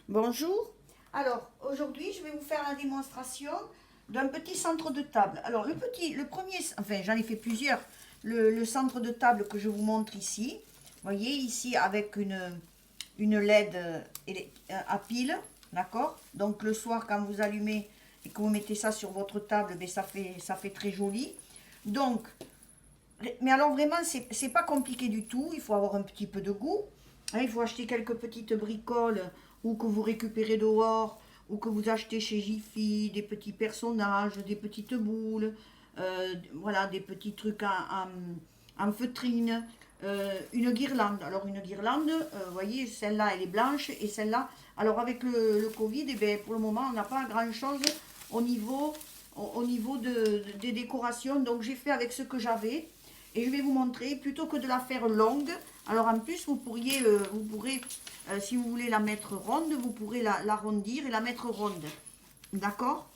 Bonjour. Alors, aujourd'hui, je vais vous faire la démonstration d'un petit centre de table. Alors, le premier, enfin, j'en ai fait plusieurs. Le centre de table que je vous montre ici, vous voyez, ici, avec une LED à pile, d'accord? Donc, le soir, quand vous allumez et que vous mettez ça sur votre table, ben, ça fait très joli. Donc, mais alors vraiment, c'est pas compliqué du tout. Il faut avoir un petit peu de goût. Hein, il faut acheter quelques petites bricoles ou que vous récupérez dehors ou que vous achetez chez Jiffy, des petits personnages, des petites boules, voilà, des petits trucs en feutrine, une guirlande. Alors une guirlande, vous voyez, celle-là elle est blanche et celle-là. Alors avec le Covid, eh bien, pour le moment on n'a pas grand-chose au niveau, au niveau des décorations. Donc j'ai fait avec ce que j'avais. Et je vais vous montrer, plutôt que de la faire longue, alors en plus vous pourrez, si vous voulez la mettre ronde, vous pourrez l'arrondir et la mettre ronde. D'accord?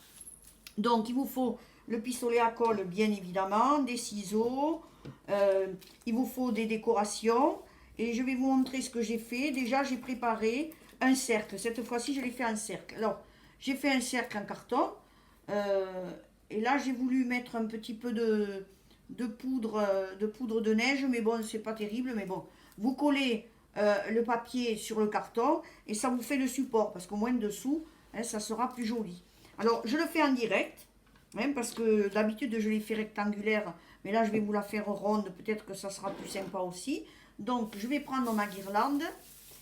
Donc il vous faut le pistolet à colle bien évidemment, des ciseaux, euh, il vous faut des décorations. Et je vais vous montrer ce que j'ai fait. Déjà j'ai préparé un cercle, cette fois-ci je l'ai fait en cercle. Alors j'ai fait un cercle en carton. euh, et là j'ai voulu mettre un petit peu de poudre de neige, mais bon, c'est pas terrible, mais bon. Vous collez le papier sur le carton et ça vous fait le support, parce qu'au moins dessous, hein, ça sera plus joli. Alors, je le fais en direct, hein, parce que d'habitude, je l'ai fait rectangulaire, mais là, je vais vous la faire ronde, peut-être que ça sera plus sympa aussi. Donc, je vais prendre ma guirlande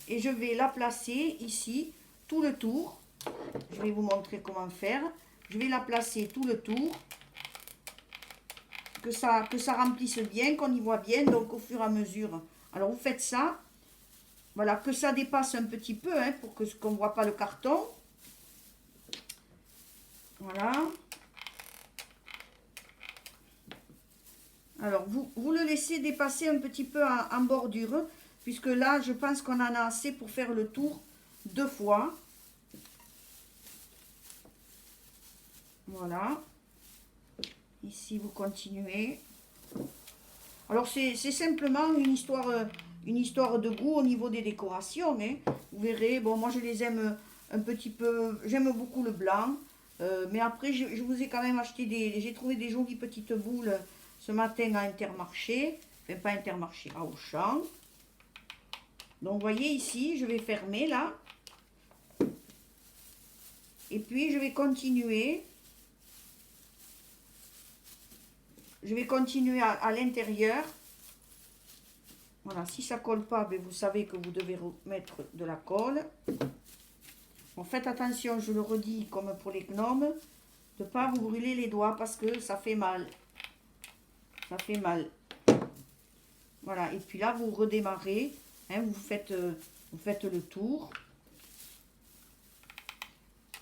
et je vais la placer ici, tout le tour. Je vais vous montrer comment faire. Je vais la placer tout le tour que ça remplisse bien, qu'on y voit bien, donc au fur et à mesure. Alors vous faites ça, voilà, que ça dépasse un petit peu, hein, pour que qu'on ne voit pas le carton. Voilà. Alors vous le laissez dépasser un petit peu en bordure, puisque là je pense qu'on en a assez pour faire le tour deux fois. Voilà. Ici vous continuez. Alors c'est simplement une histoire de goût au niveau des décorations, hein. Vous verrez, bon moi je les aime un petit peu, j'aime beaucoup le blanc. Mais après je vous ai quand même acheté j'ai trouvé des jolies petites boules ce matin à Intermarché, enfin pas Intermarché, à Auchan. Donc vous voyez ici, je vais fermer là, et puis je vais continuer à l'intérieur. Voilà, si ça colle pas, ben vous savez que vous devez mettre de la colle. Bon, faites attention, je le redis comme pour les gnomes, de ne pas vous brûler les doigts parce que ça fait mal. Ça fait mal. Voilà, et puis là, vous redémarrez, hein, vous faites le tour.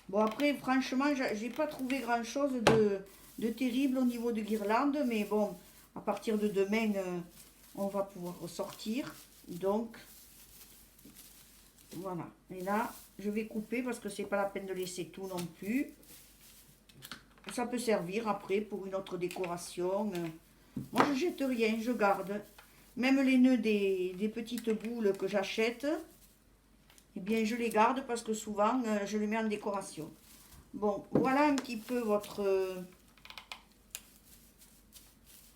Bon, après, franchement, j'ai pas trouvé grand-chose de terrible au niveau de guirlande, mais bon, à partir de demain, on va pouvoir ressortir. Donc, voilà. Et là, je vais couper parce que c'est pas la peine de laisser tout non plus. Ça peut servir après pour une autre décoration. Moi, je jette rien, je garde. Même les nœuds des petites boules que j'achète, eh bien, je les garde parce que souvent, je les mets en décoration. Bon, voilà un petit peu votre...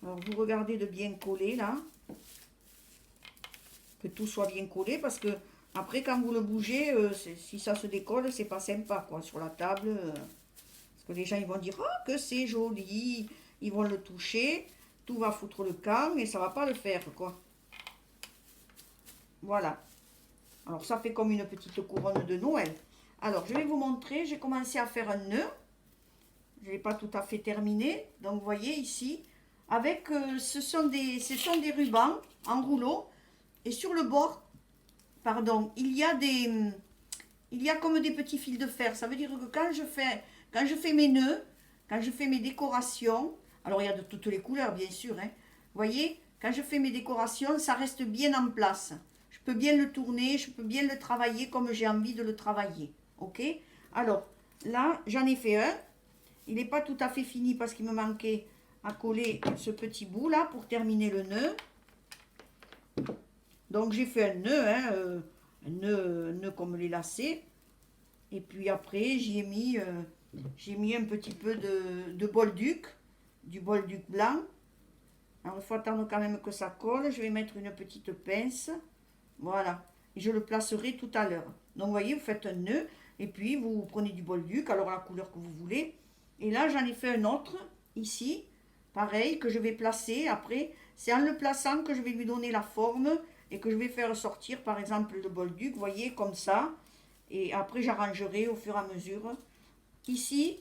alors, vous regardez de bien coller, là. Que tout soit bien collé parce que après, quand vous le bougez, si ça se décolle, c'est pas sympa, quoi, sur la table. Parce que les gens, ils vont dire, oh, que c'est joli. Ils vont le toucher, tout va foutre le camp et ça va pas le faire, quoi. Voilà. Alors, ça fait comme une petite couronne de Noël. Alors, je vais vous montrer, j'ai commencé à faire un nœud. Je n'ai pas tout à fait terminé. Donc, vous voyez ici, avec, ce sont des rubans en rouleau. Et sur le bord, pardon, il y a comme des petits fils de fer. Ça veut dire que quand je fais mes nœuds, quand je fais mes décorations, alors il y a de toutes les couleurs, bien sûr, hein. Vous voyez, quand je fais mes décorations, ça reste bien en place. Je peux bien le tourner, je peux bien le travailler comme j'ai envie de le travailler. Ok? Alors, là, j'en ai fait un. Il n'est pas tout à fait fini parce qu'il me manquait à coller ce petit bout là pour terminer le nœud. Donc j'ai fait un nœud, hein, un nœud comme les lacets. Et puis après, j'ai mis un petit peu de bolduc, du bolduc blanc. Alors, il faut attendre quand même que ça colle. Je vais mettre une petite pince. Voilà. Et je le placerai tout à l'heure. Donc, vous voyez, vous faites un nœud. Et puis, vous prenez du bolduc, alors la couleur que vous voulez. Et là, j'en ai fait un autre, ici. Pareil, que je vais placer après. C'est en le plaçant que je vais lui donner la forme et que je vais faire sortir, par exemple, le bolduc. Vous voyez, comme ça. Et après, j'arrangerai au fur et à mesure. Ici,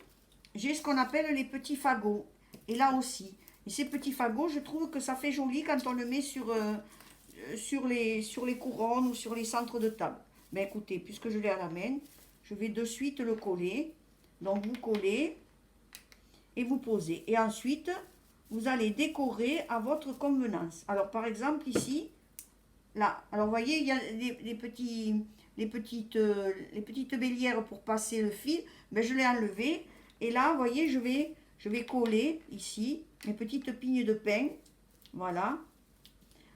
j'ai ce qu'on appelle les petits fagots. Et là aussi. Et ces petits fagots, je trouve que ça fait joli quand on le met sur les couronnes ou sur les centres de table. Mais écoutez, puisque je l'ai à la main, je vais de suite le coller. Donc vous collez et vous posez. Et ensuite, vous allez décorer à votre convenance. Alors par exemple ici, là, alors vous voyez, il y a les petites bélières pour passer le fil. Mais je l'ai enlevé. Et là, vous voyez, je vais coller ici mes petites pignes de pin. Voilà.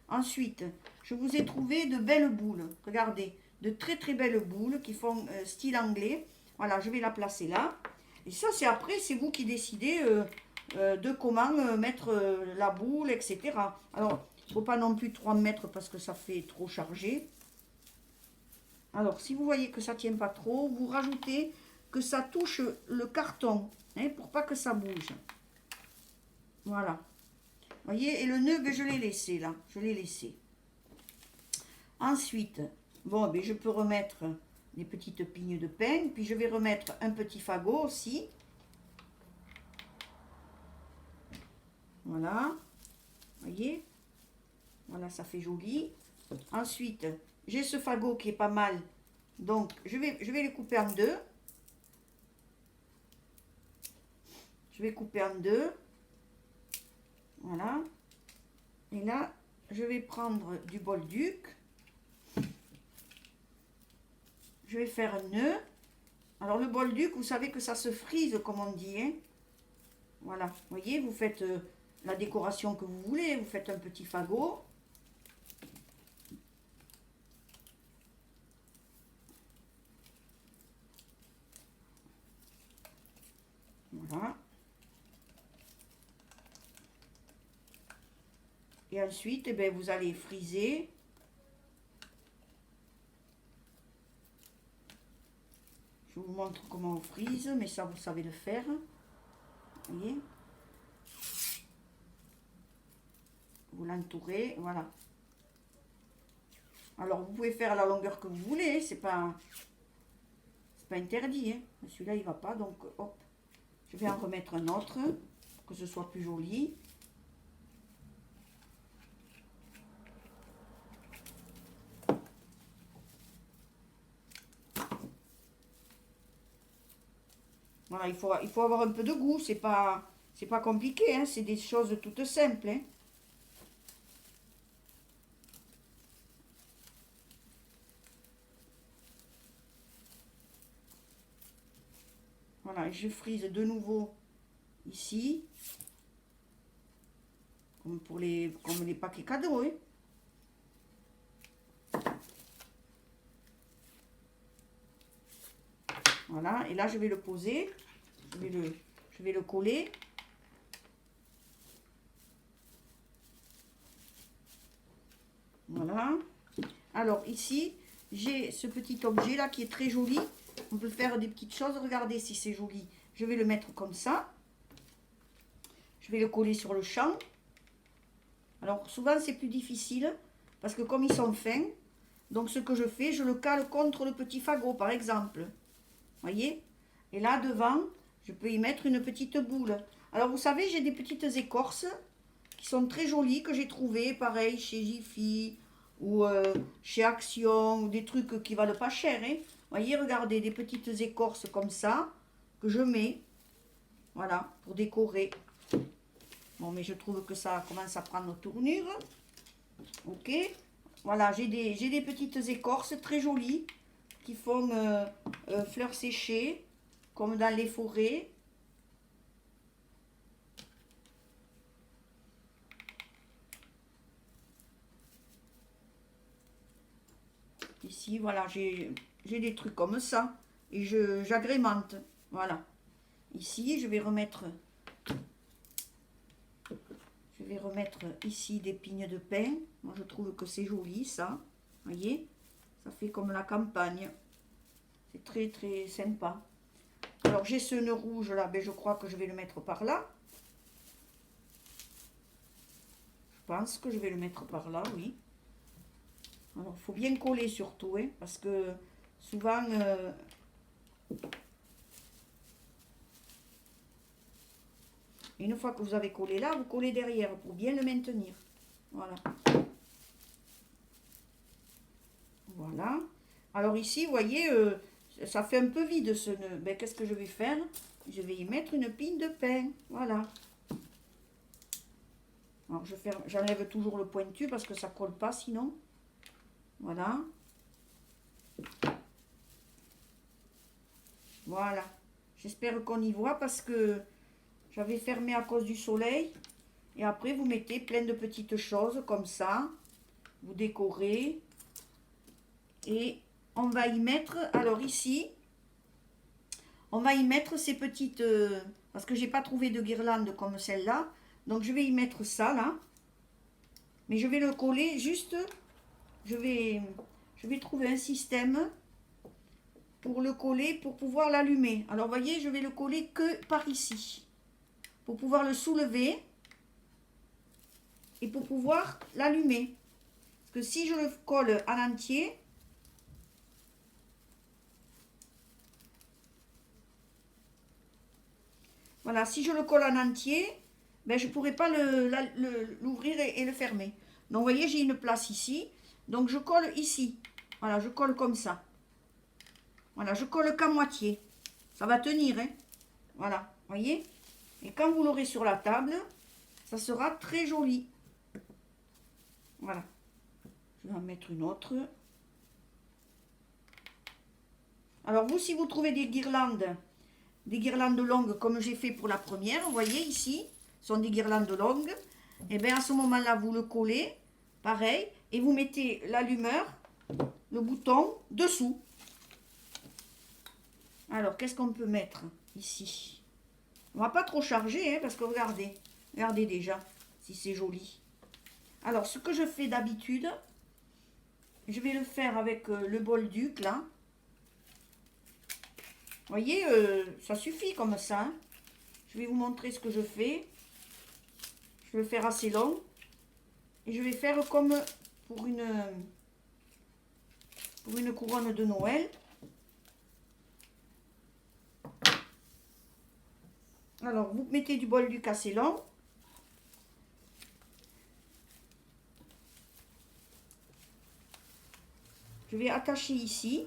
Ensuite, je vous ai trouvé de belles boules. Regardez, de très très belles boules qui font style anglais. Voilà, je vais la placer là. Et ça, c'est après, c'est vous qui décidez de comment mettre la boule, etc. Alors, il ne faut pas non plus trop en mettre parce que ça fait trop chargé. Alors, si vous voyez que ça ne tient pas trop, vous rajoutez que ça touche le carton, hein, pour pas que ça bouge. Voilà. Vous voyez, et le nœud, ben, je l'ai laissé là. Je l'ai laissé. Ensuite, bon, ben, je peux remettre des petites pignes de pin. Puis je vais remettre un petit fagot aussi. Voilà. Vous voyez? Voilà, ça fait joli. Ensuite, j'ai ce fagot qui est pas mal. Donc, je vais les couper en deux. Je vais couper en deux. Voilà. Et là, je vais prendre du bolduc. Je vais faire un nœud. Alors, le bolduc, vous savez que ça se frise, comme on dit, hein. Voilà. Vous voyez, vous faites la décoration que vous voulez. Vous faites un petit fagot. Voilà. Et ensuite, eh bien, vous allez friser. Je vous montre comment on frise, mais ça, vous savez le faire. Vous voyez? Vous l'entourez, voilà. Alors, vous pouvez faire à la longueur que vous voulez, c'est pas interdit, hein. Celui-là, il va pas, donc hop. Je vais en remettre un autre, pour que ce soit plus joli. Voilà, il faut avoir un peu de goût, c'est pas compliqué, hein, c'est des choses toutes simples, hein. Voilà, je frise de nouveau ici, comme les paquets cadeaux, hein. Voilà, et là je vais le poser, je vais le coller. Voilà. Alors ici, j'ai ce petit objet là qui est très joli. On peut faire des petites choses. Regardez si c'est joli. Je vais le mettre comme ça. Je vais le coller sur le champ. Alors souvent c'est plus difficile parce que comme ils sont fins, donc ce que je fais, je le cale contre le petit fagot par exemple. Voyez? Et là devant, je peux y mettre une petite boule. Alors vous savez, j'ai des petites écorces qui sont très jolies que j'ai trouvées, pareil chez Jiffy ou chez Action, ou des trucs qui valent pas cher, hein. Voyez, regardez, des petites écorces comme ça que je mets, voilà, pour décorer. Bon, mais je trouve que ça commence à prendre tournure. Ok, voilà, j'ai des petites écorces très jolies qui font fleurs séchées, comme dans les forêts. Ici, voilà, j'ai des trucs comme ça. et j'agrémente. Voilà. Ici, je vais remettre ici des pignes de pin. Moi, je trouve que c'est joli, ça. Vous voyez? Ça fait comme la campagne. C'est très, très sympa. Alors, j'ai ce nœud rouge là. Ben, je crois que je vais le mettre par là. Je pense que je vais le mettre par là, oui. Alors, il faut bien coller surtout, hein, parce que souvent... une fois que vous avez collé là, vous collez derrière pour bien le maintenir. Voilà. Voilà. Alors ici, vous voyez, ça fait un peu vide ce nœud. Ben, qu'est-ce que je vais faire? Je vais y mettre une pine de pin. Voilà. Alors j'enlève toujours le pointu parce que ça ne colle pas sinon. Voilà. Voilà. J'espère qu'on y voit parce que j'avais fermé à cause du soleil. Et après, vous mettez plein de petites choses comme ça. Vous décorez. Et on va y mettre, alors ici, on va y mettre ces petites... parce que j'ai pas trouvé de guirlande comme celle-là. Donc je vais y mettre ça là. Mais je vais le coller juste... Je vais trouver un système pour le coller, pour pouvoir l'allumer. Alors vous voyez, je vais le coller que par ici. Pour pouvoir le soulever. Et pour pouvoir l'allumer. Parce que si je le colle à l'entier... Voilà, si je le colle en entier, ben, je ne pourrai pas l'ouvrir et le fermer. Donc, vous voyez, j'ai une place ici. Donc, je colle ici. Voilà, je colle comme ça. Voilà, je colle qu'à moitié. Ça va tenir, hein. Voilà, vous voyez. Et quand vous l'aurez sur la table, ça sera très joli. Voilà. Je vais en mettre une autre. Alors, vous, si vous trouvez des guirlandes longues comme j'ai fait pour la première, vous voyez ici, sont des guirlandes longues, et bien à ce moment-là, vous le collez, pareil, et vous mettez l'allumeur, le bouton, dessous. Alors, qu'est-ce qu'on peut mettre ici? On va pas trop charger, hein, parce que regardez déjà, si c'est joli. Alors, ce que je fais d'habitude, je vais le faire avec le Bolduc, là. Vous voyez, ça suffit comme ça. Hein. Je vais vous montrer ce que je fais. Je vais le faire assez long. Et je vais faire comme pour une couronne de Noël. Alors, vous mettez du Bolduc assez long. Je vais attacher ici.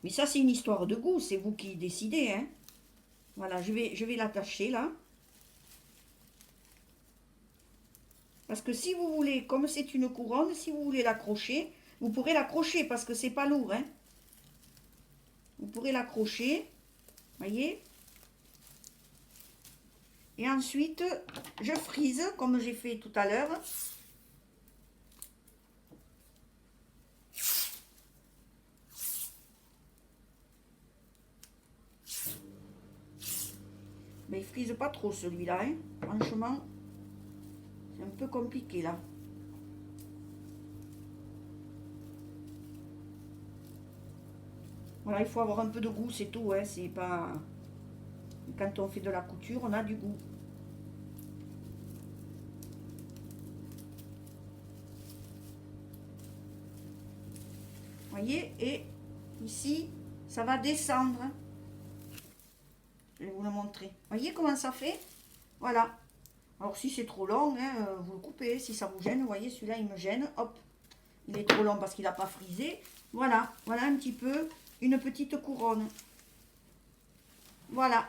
Mais ça, c'est une histoire de goût. C'est vous qui décidez. Hein. Voilà, je vais l'attacher là. Parce que si vous voulez, comme c'est une couronne, si vous voulez l'accrocher, vous pourrez l'accrocher parce que c'est pas lourd. Hein. Vous pourrez l'accrocher. Voyez. Et ensuite, je frise comme j'ai fait tout à l'heure. Mais il frise pas trop celui-là, hein. Franchement, c'est un peu compliqué là. Voilà, il faut avoir un peu de goût, c'est tout, hein. C'est pas... Quand on fait de la couture, on a du goût. Voyez, et ici, ça va descendre. Je vais vous le montrer. Voyez comment ça fait? Voilà. Alors si c'est trop long, hein, vous le coupez. Si ça vous gêne, vous voyez, celui-là il me gêne. Hop, il est trop long parce qu'il n'a pas frisé. Voilà, voilà un petit peu une petite couronne. Voilà.